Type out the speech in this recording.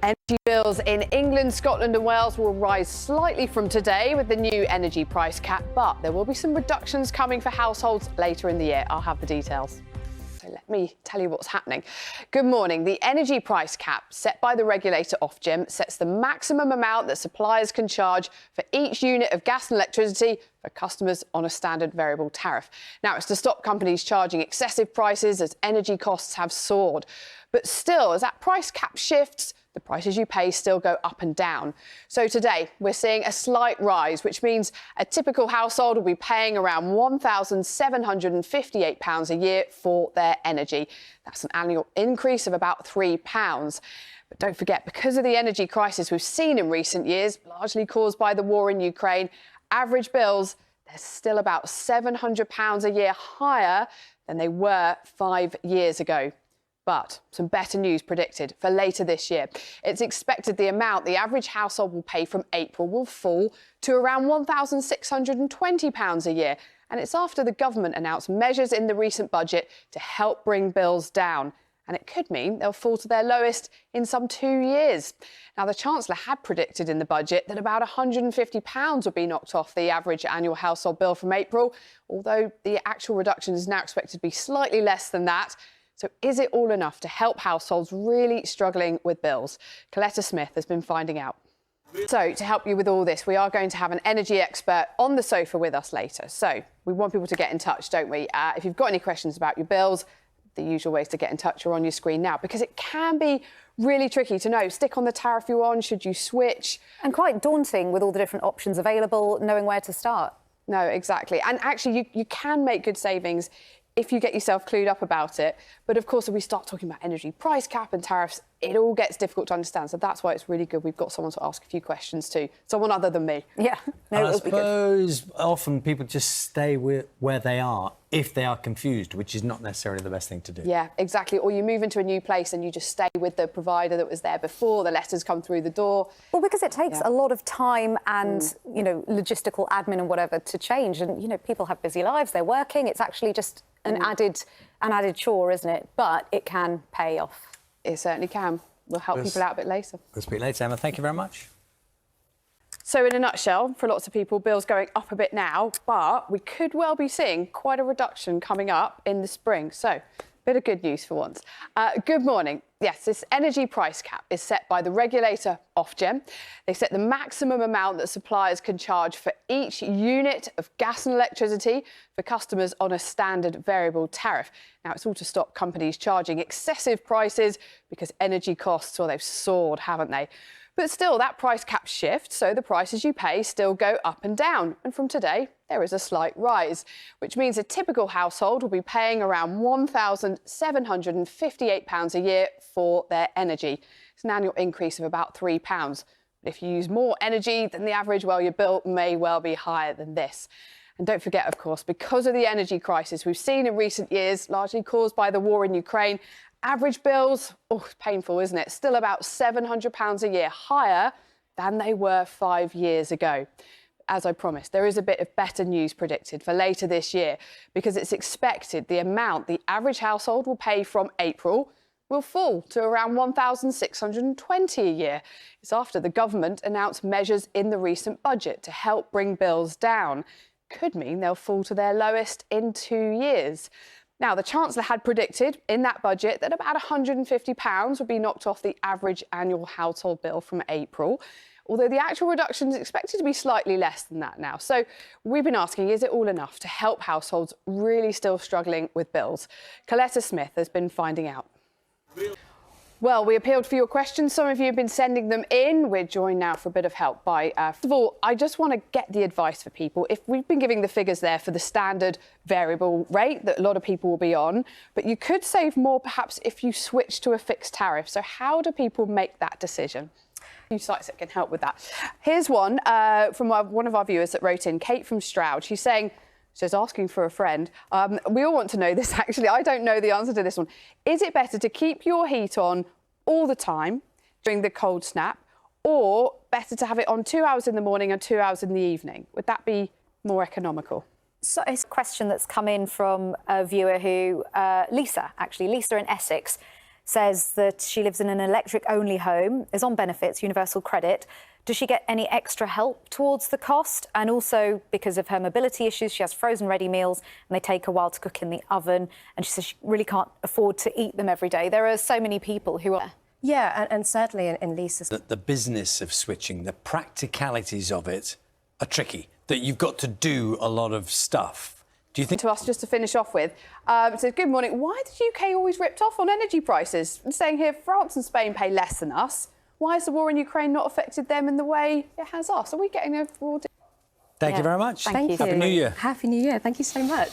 Energy bills in England, Scotland and Wales will rise slightly from today with the new energy price cap, but there will be some reductions coming for households later in the year. I'll have the details. So let me tell you what's happening. Good morning. The energy price cap set by the regulator Ofgem sets the maximum amount that suppliers can charge for each unit of gas and electricity for customers on a standard variable tariff. Now, it's to stop companies charging excessive prices as energy costs have soared. But still, as that price cap shifts, the prices you pay still go up and down. So today, we're seeing a slight rise, which means a typical household will be paying around £1,758 a year for their energy. That's an annual increase of about £3. But don't forget, because of the energy crisis we've seen in recent years, largely caused by the war in Ukraine, average bills, they're still about £700 a year higher than they were 5 years ago. But some better news predicted for later this year. It's expected the amount the average household will pay from April will fall to around £1,620 a year. And it's after the government announced measures in the recent budget to help bring bills down. And it could mean they'll fall to their lowest in some 2 years. Now, the Chancellor had predicted in the budget that about £150 would be knocked off the average annual household bill from April, although the actual reduction is now expected to be slightly less than that. So is it all enough to help households really struggling with bills? Coletta Smith has been finding out. So to help you with all this, we are going to have an energy expert on the sofa with us later. So we want people to get in touch, don't we? If you've got any questions about your bills, the usual ways to get in touch are on your screen now, because it can be really tricky to know. Stick on the tariff you're on, should you switch? And quite daunting with all the different options available, knowing where to start. No, exactly. And actually, you can make good savings if you get yourself clued up about it. But of course, if we start talking about energy price cap and tariffs, it all gets difficult to understand. So that's why it's really good we've got someone to ask a few questions to, someone other than me. Yeah, no, I suppose often people just stay where they are if they are confused, which is not necessarily the best thing to do. Yeah, exactly. Or you move into a new place and you just stay with the provider that was there before, the letters come through the door. Well, because it takes a lot of time and, you know, logistical admin and whatever to change. And, you know, people have busy lives, they're working. It's actually just an added chore, isn't it? But it can pay off. It certainly can. We'll help people out a bit later. We'll speak later, Emma. Thank you very much. So in a nutshell, for lots of people, bills going up a bit now, but we could well be seeing quite a reduction coming up in the spring. So, bit of good news for once. Good morning. Yes, this energy price cap is set by the regulator Ofgem. They set the maximum amount that suppliers can charge for each unit of gas and electricity for customers on a standard variable tariff. Now, it's all to stop companies charging excessive prices because energy costs, well, they've soared, haven't they? But still, that price cap shifts, so the prices you pay still go up and down. And from today, there is a slight rise, which means a typical household will be paying around £1,758 a year for their energy. It's an annual increase of about £3. But if you use more energy than the average, well, your bill may well be higher than this. And don't forget, of course, because of the energy crisis we've seen in recent years, largely caused by the war in Ukraine, average bills, it's painful, isn't it? Still about £700 a year higher than they were 5 years ago. As I promised, there is a bit of better news predicted for later this year, because it's expected the amount the average household will pay from April will fall to around £1,620 a year. It's after the government announced measures in the recent budget to help bring bills down. Could mean they'll fall to their lowest in 2 years. Now, the Chancellor had predicted in that budget that about £150 would be knocked off the average annual household bill from April, although the actual reduction is expected to be slightly less than that now. So we've been asking, is it all enough to help households really still struggling with bills? Coletta Smith has been finding out. Well, we appealed for your questions. Some of you have been sending them in. We're joined now for a bit of help by, first of all, I just want to get the advice for people. If we've been giving the figures there for the standard variable rate that a lot of people will be on, but you could save more perhaps if you switch to a fixed tariff. So how do people make that decision? A few sites that can help with that. Here's one from one of our viewers that wrote in, Kate from Stroud. She's saying, she's asking for a friend. We all want to know this, actually. I don't know the answer to this one. Is it better to keep your heat on all the time during the cold snap, or better to have it on 2 hours in the morning and 2 hours in the evening? Would that be more economical? So it's a question that's come in from a viewer who, Lisa in Essex, says that she lives in an electric-only home, is on benefits, universal credit. Does she get any extra help towards the cost? And also, because of her mobility issues, she has frozen ready meals and they take a while to cook in the oven. And she says she really can't afford to eat them every day. There are so many people who are... Yeah, and certainly in Lisa's... The business of switching, the practicalities of it are tricky, that you've got to do a lot of stuff. Do you think... To us, just to finish off with, it says, good morning. Why is the UK always ripped off on energy prices? I'm saying here, France and Spain pay less than us. Why has the war in Ukraine not affected them in the way it has us? Are we getting overall... Thank you very much. Thank you. Happy New Year. Happy New Year. Thank you so much.